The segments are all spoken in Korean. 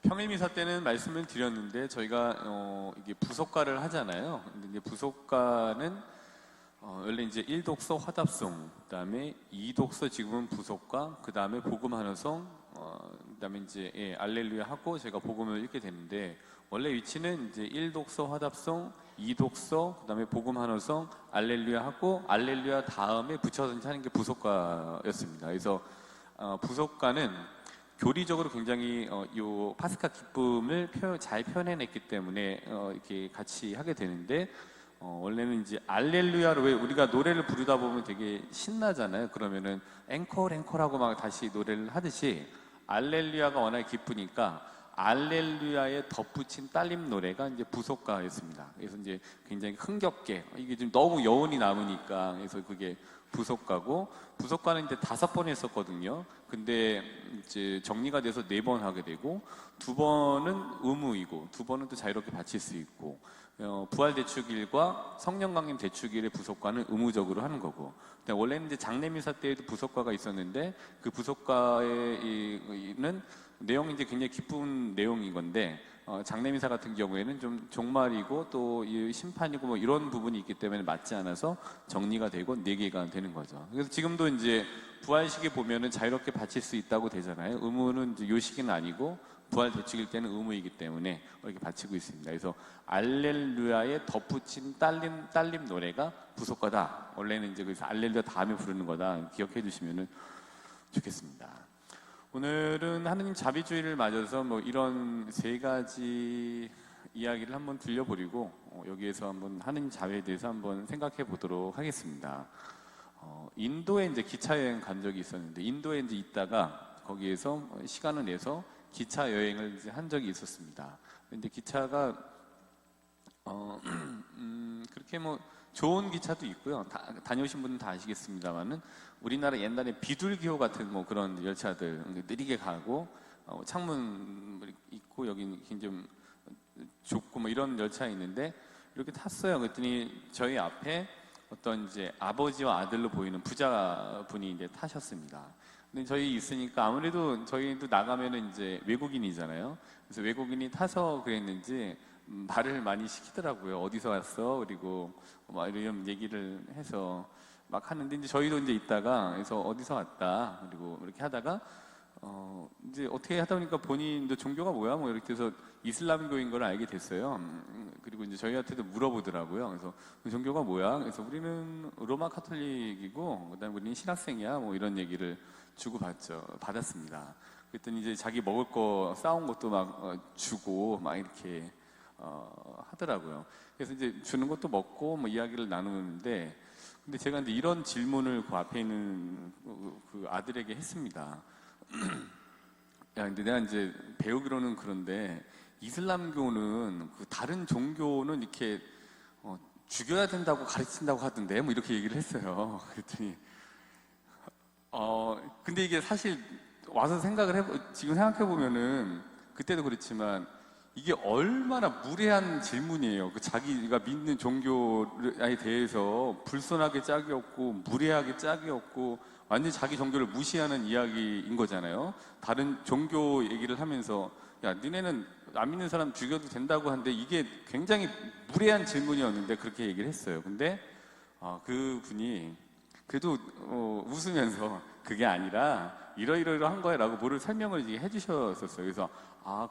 평일 미사 때는 말씀을 드렸는데 저희가 이게 부속과를 하잖아요. 근데 이제 부속과는 원래 이제 1독서 화답송, 그다음에 2독서 지금은 부속과, 그다음에 복음 한호송, 그다음에 이제 알렐루야 하고 제가 복음을 읽게 되는데, 원래 위치는 이제 1독서 화답송, 2독서, 그다음에 복음 한호송, 알렐루야 하고 알렐루야 다음에 붙여서 하는 게 부속과였습니다. 그래서 부속과는 교리적으로 굉장히 요 파스카 기쁨을 잘 표현해냈기 때문에 이렇게 같이 하게 되는데, 원래는 이제 알렐루야로, 왜 우리가 노래를 부르다 보면 되게 신나잖아요. 그러면은 앵콜하고 막 다시 노래를 하듯이 알렐루야가 워낙 기쁘니까 알렐루야에 덧붙인 딸림 노래가 이제 부속가였습니다. 그래서 이제 굉장히 흥겹게, 이게 좀 너무 여운이 남으니까, 그래서 그게 부속가고, 부속가는 이제 5번 했었거든요. 근데 이제 정리가 돼서 4번 하게 되고, 2번은 의무이고, 2번은 또 자유롭게 바칠 수 있고, 부활 대축일과 성령 강림 대축일의 부속과는 의무적으로 하는 거고, 원래는 이제 장례미사 때에도 부속과가 있었는데, 그 부속과에는 내용이 이제 굉장히 기쁜 내용인 건데, 장례미사 같은 경우에는 좀 종말이고 또 심판이고 뭐 이런 부분이 있기 때문에 맞지 않아서 정리가 되고 4개가 되는 거죠. 그래서 지금도 이제 부활식에 보면은 자유롭게 바칠 수 있다고 되잖아요. 의무는 이제 요 시기는 아니고 부활 대축일 때는 의무이기 때문에 이렇게 바치고 있습니다. 그래서 알렐루야에 덧붙인 딸림 노래가 부속과다. 원래는 이제 그래서 알렐루야 다음에 부르는 거다. 기억해 주시면은 좋겠습니다. 오늘은 하느님 자비주의를 맞아서 뭐 이런 3가지 이야기를 한번 들려보리고, 여기에서 한번 하느님 자비에 대해서 한번 생각해 보도록 하겠습니다. 인도에 이제 기차 여행 간 적이 있었는데, 인도에 이제 있다가 거기에서 시간을 내서 기차 여행을 이제 한 적이 있었습니다. 근데 기차가 그렇게 뭐 좋은 기차도 있고요. 다녀오신 분은 다 아시겠습니다만은, 우리나라 옛날에 비둘기호 같은 뭐 그런 열차들, 느리게 가고 창문 있고 여기 좀 좁고 뭐 이런 열차 있는데, 이렇게 탔어요. 그랬더니 저희 앞에 어떤 이제 아버지와 아들로 보이는 부자분이 이제 타셨습니다. 근데 저희 있으니까 아무래도 저희도 나가면은 이제 외국인이잖아요. 그래서 외국인이 타서 그랬는지 말을 많이 시키더라고요. 어디서 왔어? 그리고 막 이런 얘기를 해서 막 하는데, 이제 저희도 이제 있다가, 그래서 어디서 왔다, 그리고 이렇게 하다가 이제 어떻게 하다 보니까 본인도 종교가 뭐야? 뭐 이렇게 해서 이슬람교인 걸 알게 됐어요. 그리고 이제 저희한테도 물어보더라고요. 그래서 그 종교가 뭐야? 그래서 우리는 로마 카톨릭이고, 그다음에 우리는 신학생이야. 뭐 이런 얘기를 받았습니다. 그랬더니 이제 자기 먹을 거 싸온 것도 막 주고 막 이렇게 하더라고요. 그래서 이제 주는 것도 먹고 뭐 이야기를 나누는데, 근데 제가 이제 이런 질문을 그 앞에 있는 그 아들에게 했습니다. 야, 근데 내가 이제 배우기로는 그런데 이슬람교는 그 다른 종교는 이렇게 죽여야 된다고 가르친다고 하던데, 뭐 이렇게 얘기를 했어요. 그랬더니 근데 이게 사실 와서 지금 생각해 보면은, 그때도 그렇지만 이게 얼마나 무례한 질문이에요. 그 자기가 믿는 종교에 대해서 불손하게 짝이 없고 무례하게 짝이 없고 완전히 자기 종교를 무시하는 이야기인 거잖아요. 다른 종교 얘기를 하면서, 야, 니네는 안 믿는 사람 죽여도 된다고 하는데, 이게 굉장히 무례한 질문이었는데 그렇게 얘기를 했어요. 근데 그 분이 그래도 웃으면서 그게 아니라 이러이러한 거야 라고 뭐를 설명을 해주셨었어요. 그래서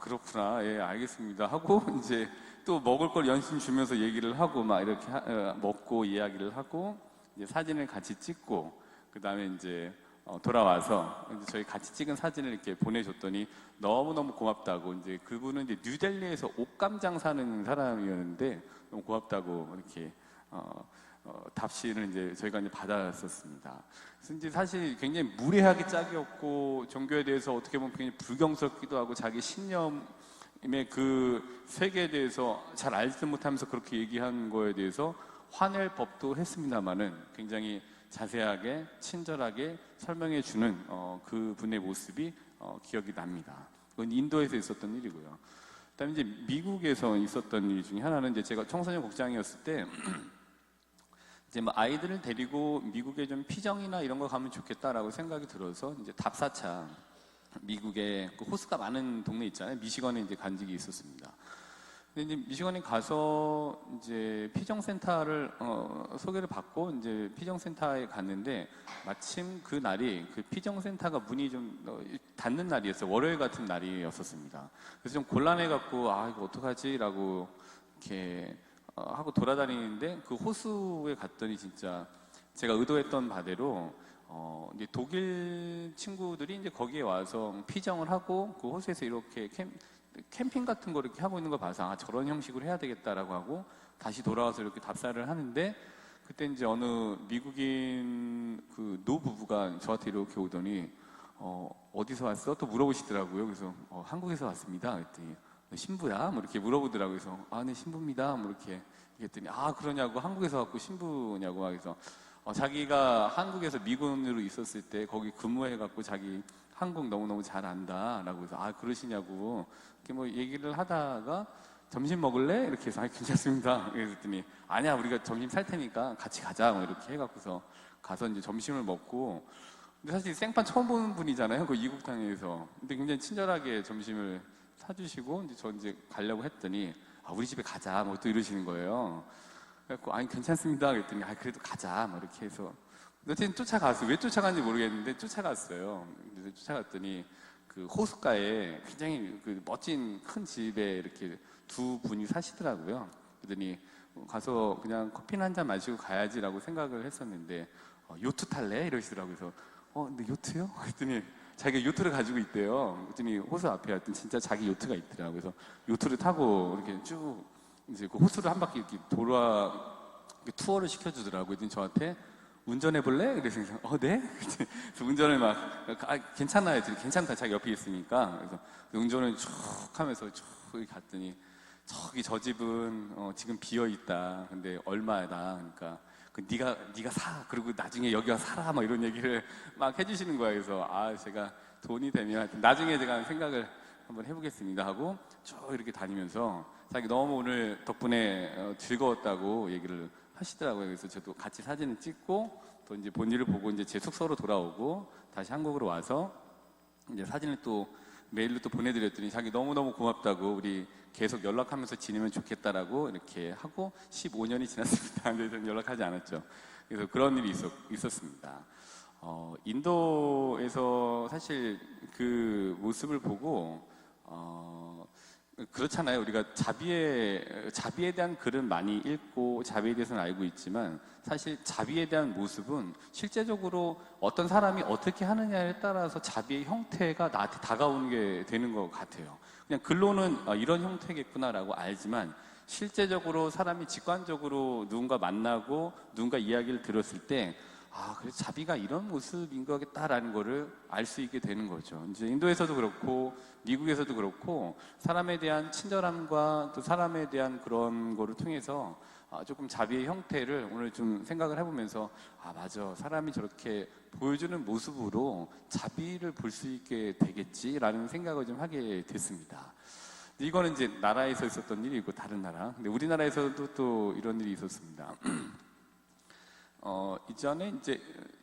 그렇구나, 예, 알겠습니다 하고 이제 또 먹을 걸 연신 주면서 얘기를 하고 막 이렇게 먹고 이야기를 하고, 이제 사진을 같이 찍고, 그 다음에 이제 돌아와서 이제 저희 같이 찍은 사진을 이렇게 보내줬더니 너무너무 고맙다고, 이제 그분은 이제 뉴델리에서 옷감 장사하는 사람이었는데 너무 고맙다고 이렇게 답신을 이제 저희가 이제 받았었습니다. 그래서 이제 사실 굉장히 무례하게 짝이 없고, 종교에 대해서 어떻게 보면 굉장히 불경스럽기도 하고, 자기 신념의 그 세계에 대해서 잘 알지 못하면서 그렇게 얘기한 거에 대해서 화낼 법도 했습니다만은, 굉장히 자세하게 친절하게 설명해 주는 그 분의 모습이 기억이 납니다. 그건 인도에서 있었던 일이고요. 그다음에 이제 미국에서 있었던 일 중에 하나는, 이제 제가 청소년 국장이었을 때 이제 뭐 아이들을 데리고 미국에 좀 피정이나 이런 거 가면 좋겠다라고 생각이 들어서 이제 답사차 미국에 그 호수가 많은 동네 있잖아요. 미시건에 이제 간 적이 있었습니다. 근데 이제 미시건에 가서 이제 피정센터를 소개를 받고 이제 피정센터에 갔는데 마침 그 날이 그 피정센터가 문이 좀 닫는 날이었어요. 월요일 같은 날이었었습니다. 그래서 좀 곤란해 갖고 아 이거 어떡하지라고 이렇게 하고 돌아다니는데 그 호수에 갔더니 진짜 제가 의도했던 바대로 이제 독일 친구들이 이제 거기에 와서 피정을 하고 그 호수에서 이렇게 캠핑 같은 거 이렇게 하고 있는 걸 봐서 아 저런 형식으로 해야 되겠다라고 하고 다시 돌아와서 이렇게 답사를 하는데 그때 이제 어느 미국인 그 노부부가 저한테 이렇게 오더니 어디서 왔어? 또 물어보시더라고요. 그래서 한국에서 왔습니다. 그랬더니 너 신부야? 뭐 이렇게 물어보더라고요. 그래서 아 네 신부입니다. 뭐 이렇게 얘기했더니 아 그러냐고 한국에서 왔고 신부냐고 그래서 자기가 한국에서 미군으로 있었을 때 거기 근무해갖고 자기 한국 너무너무 잘 안다라고 해서 아 그러시냐고 이렇게 뭐 얘기를 하다가 점심 먹을래? 이렇게 해서 아 괜찮습니다. 그랬더니 아니야 우리가 점심 살 테니까 같이 가자 뭐 이렇게 해갖고서 가서 이제 점심을 먹고 근데 사실 생판 처음 보는 분이잖아요. 그 이국탕에서 근데 굉장히 친절하게 점심을 사주시고 이제 저 이제 가려고 했더니 아 우리 집에 가자 뭐 또 이러시는 거예요. 그래갖고 아니 괜찮습니다. 그랬더니 아 그래도 가자 뭐 이렇게 해서 어쨌든 쫓아갔어요. 왜 쫓아갔는지 모르겠는데 쫓아갔어요. 그래서 쫓아갔더니 그 호숫가에 굉장히 그 멋진 큰 집에 이렇게 두 분이 사시더라고요. 그러더니 가서 그냥 커피나 한 잔 마시고 가야지라고 생각을 했었는데 요트 탈래? 이러시더라고요. 그래서 근데 요트요? 그랬더니 자기가 요트를 가지고 있대요. 그랬더니 호수 앞에 왔더니 진짜 자기 요트가 있더라고요. 그래서 요트를 타고 이렇게 쭉 이제 그 호수를 한 바퀴 이렇게 이렇게 투어를 시켜주더라고요. 그랬더니 저한테 운전해볼래? 그래서 네? 그래서 운전을 막 괜찮아요. 그랬더니 괜찮다. 자기 옆에 있으니까. 그래서 운전을 쭉 하면서 쭉 갔더니 저기 저 집은 지금 비어 있다. 근데 얼마다? 그러니까 네가 사. 그리고 나중에 여기 와서 살아. 막 이런 얘기를 막 해주시는 거예요. 그래서 제가 돈이 되면 나중에 제가 생각을 한번 해보겠습니다 하고 쭉 이렇게 다니면서 자기 너무 오늘 덕분에 즐거웠다고 얘기를 하시더라고요. 그래서 저도 같이 사진을 찍고 또 이제 본일을 보고 이제 제 숙소로 돌아오고 다시 한국으로 와서 이제 사진을 또 메일로 또 보내드렸더니 자기 너무너무 고맙다고 우리 계속 연락하면서 지내면 좋겠다라고 이렇게 하고 15년이 지났습니다. 근데 저는 연락하지 않았죠. 그래서 그런 일이 있었습니다. 인도에서 사실 그 모습을 보고 그렇잖아요. 우리가 자비에 대한 글은 많이 읽고 자비에 대해서는 알고 있지만 사실 자비에 대한 모습은 실제적으로 어떤 사람이 어떻게 하느냐에 따라서 자비의 형태가 나한테 다가오는 게 되는 것 같아요. 그냥 글로는 이런 형태겠구나라고 알지만 실제적으로 사람이 직관적으로 누군가 만나고 누군가 이야기를 들었을 때 그래서 자비가 이런 모습인 거겠다라는 거를 알 수 있게 되는 거죠. 이제 인도에서도 그렇고 미국에서도 그렇고 사람에 대한 친절함과 또 사람에 대한 그런 거를 통해서 조금 자비의 형태를 오늘 좀 생각을 해보면서 맞아 사람이 저렇게 보여주는 모습으로 자비를 볼 수 있게 되겠지라는 생각을 좀 하게 됐습니다. 이거는 이제 나라에서 있었던 일이고 다른 나라. 근데 우리나라에서도 또 이런 일이 있었습니다.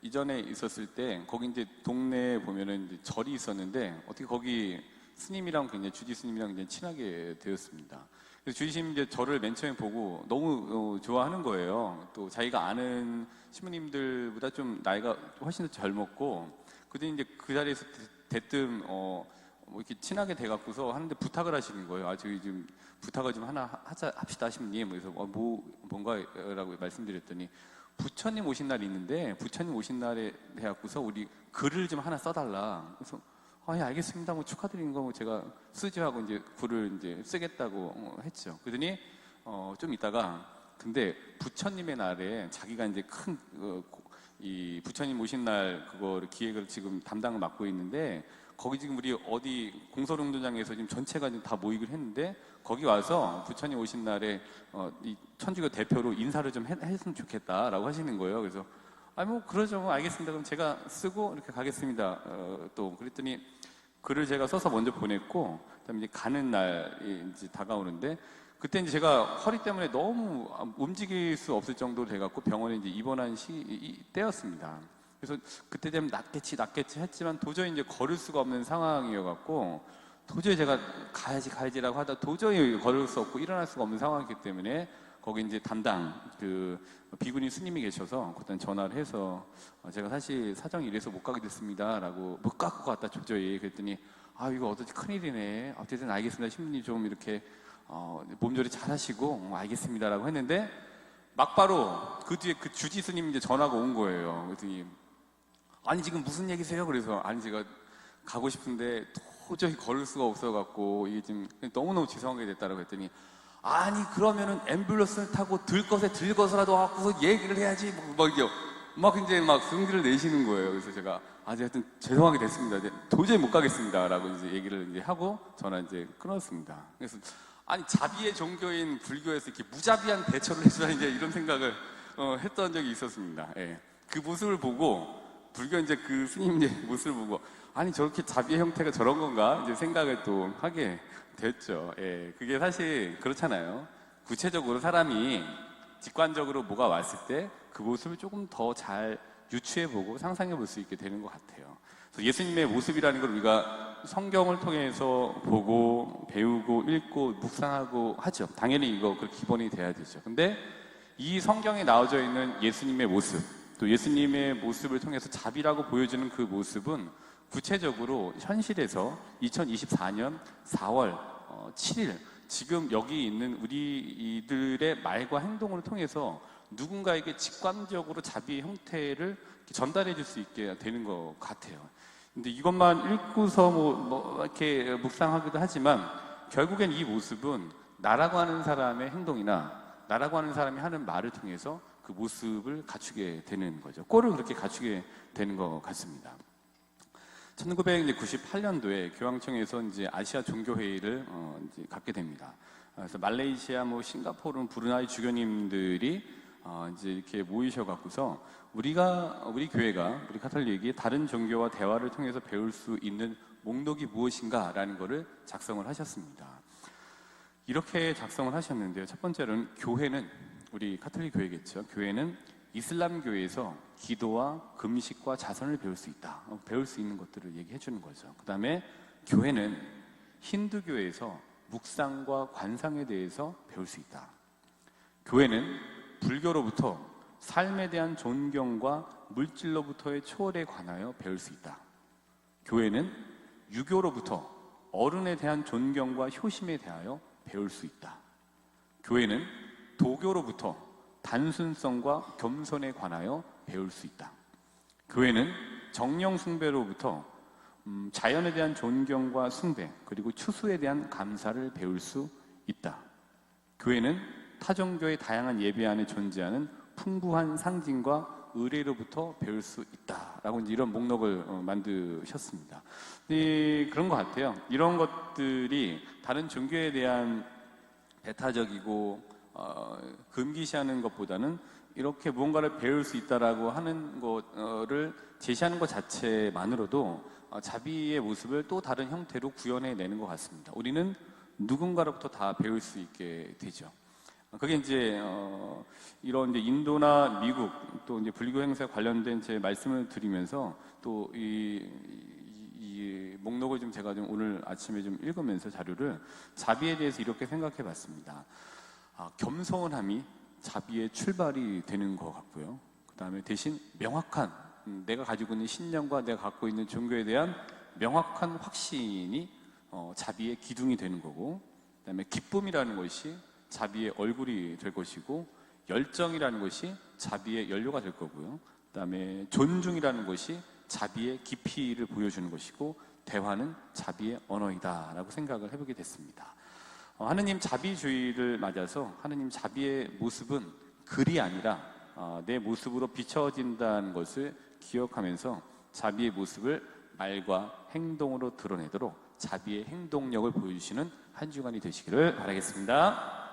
이전에 있었을 때 거기 이제 동네에 보면은 이제 절이 있었는데 어떻게 거기 스님이랑 굉장히 주지 스님이랑 굉장히 친하게 되었습니다. 그래서 주지 스님 이제 저를 맨 처음에 보고 너무 좋아하는 거예요. 또 자기가 아는 신부님들보다 좀 나이가 훨씬 더 젊었고 그때 이제 그 자리에서 대뜸 뭐 이렇게 친하게 돼갖고서 하는데 부탁을 하시는 거예요. 저희 좀 부탁을 좀 하나 합시다 신부님. 그래서 뭔가라고 말씀드렸더니 부처님 오신 날이 있는데 부처님 오신 날에 해갖고서 우리 글을 좀 하나 써달라. 그래서 예 알겠습니다. 뭐 축하드리는 거 뭐 제가 쓰지 하고 이제 글을 이제 쓰겠다고 했죠. 그러더니 좀 있다가 근데 부처님의 날에 자기가 이제 큰 이 부처님 오신 날 그거를 기획을 지금 담당을 맡고 있는데 거기 지금 우리 어디 공설운동장에서 지금 전체가 지금 다 모이기로 했는데 거기 와서 부처님 오신 날에 이 천주교 대표로 인사를 좀 했으면 좋겠다라고 하시는 거예요. 그래서 뭐 그러죠. 뭐 알겠습니다. 그럼 제가 쓰고 이렇게 가겠습니다. 또 그랬더니 글을 제가 써서 먼저 보냈고 그다음에 이제 가는 날이 이제 다가오는데 그때 이제 제가 허리 때문에 너무 움직일 수 없을 정도로 돼갖고 병원에 이제 입원한 때였습니다. 그래서 그때 되면 낫겠지 했지만 도저히 이제 걸을 수가 없는 상황이어갖고 도저히 제가 가야지라고 하다 도저히 걸을 수 없고 일어날 수가 없는 상황이기 때문에 거기 이제 담당 그 비구니 스님이 계셔서 그때 전화를 해서 제가 사실 사정이 이래서 못 가게 됐습니다라고 못 갖고 갔다 도저히 그랬더니 이거 어쩌지 큰일이네. 어쨌든 알겠습니다. 신부님 좀 이렇게 몸조리 잘 하시고 알겠습니다라고 했는데 막바로 그 뒤에 그 주지 스님 이제 전화가 온 거예요. 그랬더니 아니 지금 무슨 얘기세요? 그래서 아니 제가 가고 싶은데 도저히 걸을 수가 없어갖고 이게 지금 너무너무 죄송하게 됐다라고 했더니 아니 그러면은 앰뷸런스를 타고 들것이라도 와서 얘기를 해야지 막 이제 막 성질을 내시는 거예요. 그래서 제가 하여튼 죄송하게 됐습니다. 이제 도저히 못 가겠습니다라고 이제 얘기를 이제 하고 전화 이제 끊었습니다. 그래서 아니 자비의 종교인 불교에서 이렇게 무자비한 대처를 해주다니 이제 이런 생각을 했던 적이 있었습니다. 예. 그 모습을 보고 불교 이제 그 스님 이제 모습을 보고 아니 저렇게 자비의 형태가 저런 건가 이제 생각을 또 하게 됐죠. 예. 그게 사실 그렇잖아요. 구체적으로 사람이 직관적으로 뭐가 왔을 때 그 모습을 조금 더 잘 유추해보고 상상해볼 수 있게 되는 것 같아요. 그래서 예수님의 모습이라는 걸 우리가 성경을 통해서 보고 배우고 읽고 묵상하고 하죠. 당연히 이거 그 기본이 돼야 되죠. 근데 이 성경에 나와져 있는 예수님의 모습, 또 예수님의 모습을 통해서 자비라고 보여주는 그 모습은 구체적으로 현실에서 2024년 4월 7일 지금 여기 있는 우리들의 말과 행동을 통해서 누군가에게 직관적으로 자비의 형태를 전달해 줄 수 있게 되는 것 같아요. 근데 이것만 읽고서 이렇게 묵상하기도 하지만 결국엔 이 모습은 나라고 하는 사람의 행동이나 나라고 하는 사람이 하는 말을 통해서 그 모습을 갖추게 되는 거죠. 꼴을 그렇게 갖추게 되는 것 같습니다. 1998년도에 교황청에서 이제 아시아 종교회의를 이제 갖게 됩니다. 그래서 말레이시아, 싱가포르, 브루나이 주교님들이 이제 이렇게 모이셔갖고서 우리 교회가, 우리 카톨릭이 다른 종교와 대화를 통해서 배울 수 있는 목록이 무엇인가라는 것을 작성을 하셨습니다. 이렇게 작성을 하셨는데요. 첫 번째로는 교회는, 우리 카톨릭 교회겠죠. 교회는 이슬람 교회에서 기도와 금식과 자선을 배울 수 있다. 배울 수 있는 것들을 얘기해 주는 거죠. 그 다음에 교회는 힌두교에서 묵상과 관상에 대해서 배울 수 있다. 교회는 불교로부터 삶에 대한 존경과 물질로부터의 초월에 관하여 배울 수 있다. 교회는 유교로부터 어른에 대한 존경과 효심에 대하여 배울 수 있다. 교회는 도교로부터 단순성과 겸손에 관하여 배울 수 있다. 교회는 정령 숭배로부터 자연에 대한 존경과 숭배, 그리고 추수에 대한 감사를 배울 수 있다. 교회는 타종교의 다양한 예배 안에 존재하는 풍부한 상징과 의례로부터 배울 수 있다라고 이런 목록을 만드셨습니다. 그런 것 같아요. 이런 것들이 다른 종교에 대한 배타적이고 금기시하는 것보다는 이렇게 무언가를 배울 수 있다라고 하는 것을 제시하는 것 자체만으로도 자비의 모습을 또 다른 형태로 구현해내는 것 같습니다. 우리는 누군가로부터 다 배울 수 있게 되죠. 그게 이제 이런 이제 인도나 미국 또 이제 불교 행사에 관련된 제 말씀을 드리면서 또 이 목록을 좀 제가 좀 오늘 아침에 좀 읽으면서 자료를 자비에 대해서 이렇게 생각해 봤습니다. 겸손함이 자비의 출발이 되는 것 같고요. 그 다음에 대신 명확한 내가 가지고 있는 신념과 내가 갖고 있는 종교에 대한 명확한 확신이 자비의 기둥이 되는 거고, 그 다음에 기쁨이라는 것이 자비의 얼굴이 될 것이고, 열정이라는 것이 자비의 연료가 될 거고요. 그 다음에 존중이라는 것이 자비의 깊이를 보여주는 것이고, 대화는 자비의 언어이다 라고 생각을 해보게 됐습니다. 하느님 자비주의를 맞아서 하느님 자비의 모습은 글이 아니라 내 모습으로 비춰진다는 것을 기억하면서 자비의 모습을 말과 행동으로 드러내도록 자비의 행동력을 보여주시는 한 주간이 되시기를 바라겠습니다.